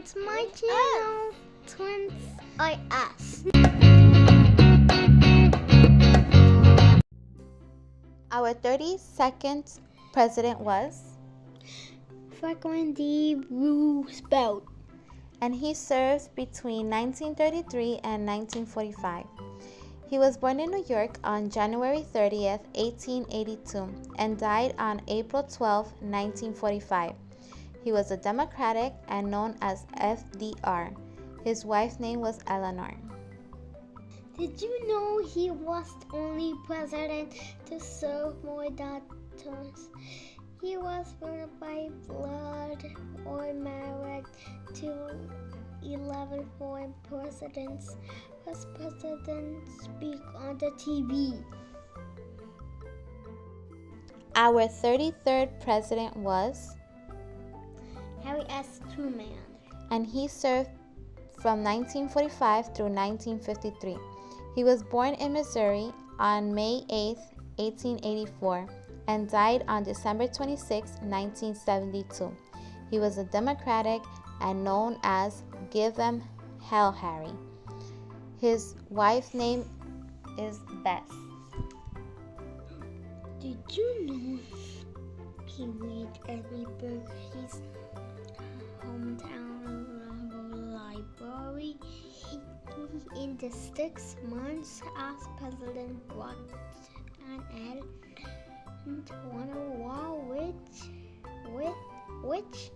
to my channel, Twins IS. Our 32nd president was, Franklin D. Roosevelt. and he served between 1933 and 1945. He was born in New York on January 30th, 1882, and died on April 12, 1945. He was a Democratic and known as FDR. His wife's name was Eleanor. Did you know he was the only president to serve more than terms? He was born by blood or married to 11 foreign presidents. First president speak on the TV. Our 33rd president was, S Truman. and he served from 1945 through 1953. He was born in Missouri on May 8, 1884, and died on December 26, 1972. He was a Democratic and known as Give Them Hell Harry. His wife's name is Bess. Did you know he read every book his hometown library? In the 6 months as president, what an ad and wonder why which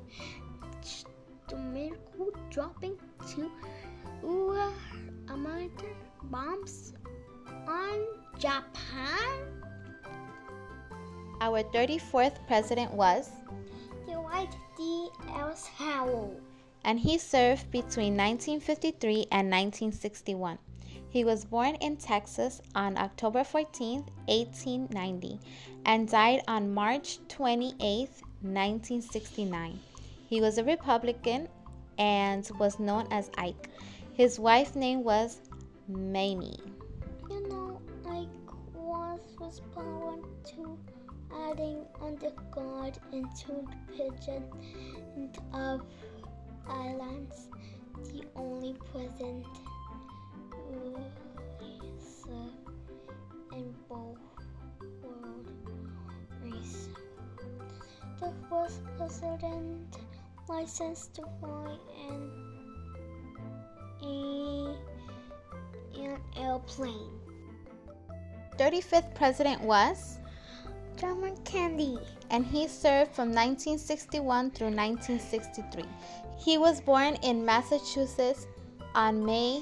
the miracle dropping to American bombs on Japan. Our 34th president was, Dwight D. Howell. and he served between 1953 and 1961. He was born in Texas on October 14, 1890, and died on March 28, 1969. He was a Republican and was known as Ike. His wife's name was Mamie. You know, Ike was responding to adding on the guard into the pigeon of islands, the only president who served in both world wars. The first president licensed to fly an airplane. 35th president was, John Kennedy. and he served from 1961 through 1963. He was born in Massachusetts on May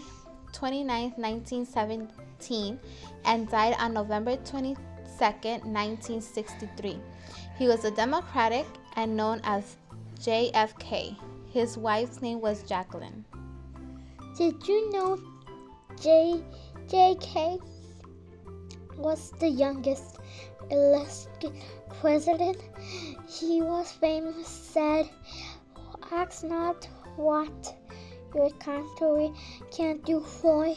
29, 1917, and died on November 22, 1963. He was a Democratic and known as JFK. His wife's name was Jacqueline. Did you know JK was the youngest elected president? He was famous, said, "Ask not what your country can do for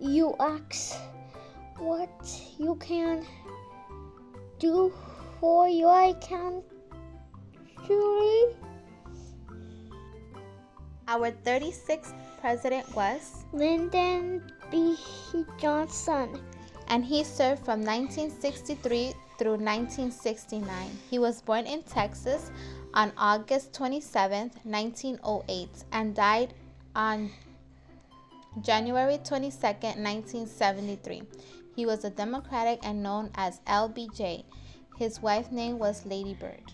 you, ask what you can do for your country." Our 36th president was, Lyndon B. Johnson. and he served from 1963 through 1969. He was born in Texas on August 27, 1908, and died on January 22, 1973. He was a Democratic and known as LBJ. His wife's name was Lady Bird.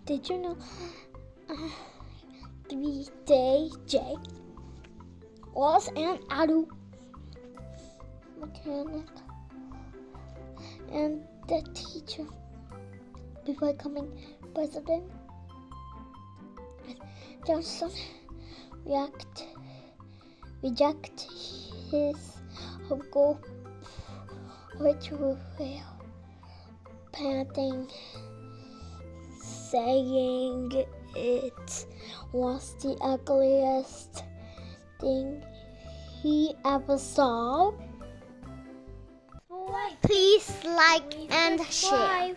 Did you know 3DJ was an auto mechanic and the teacher before becoming president? Johnson reject his goal which will panting, saying it was the ugliest thing he ever saw. Please like and share.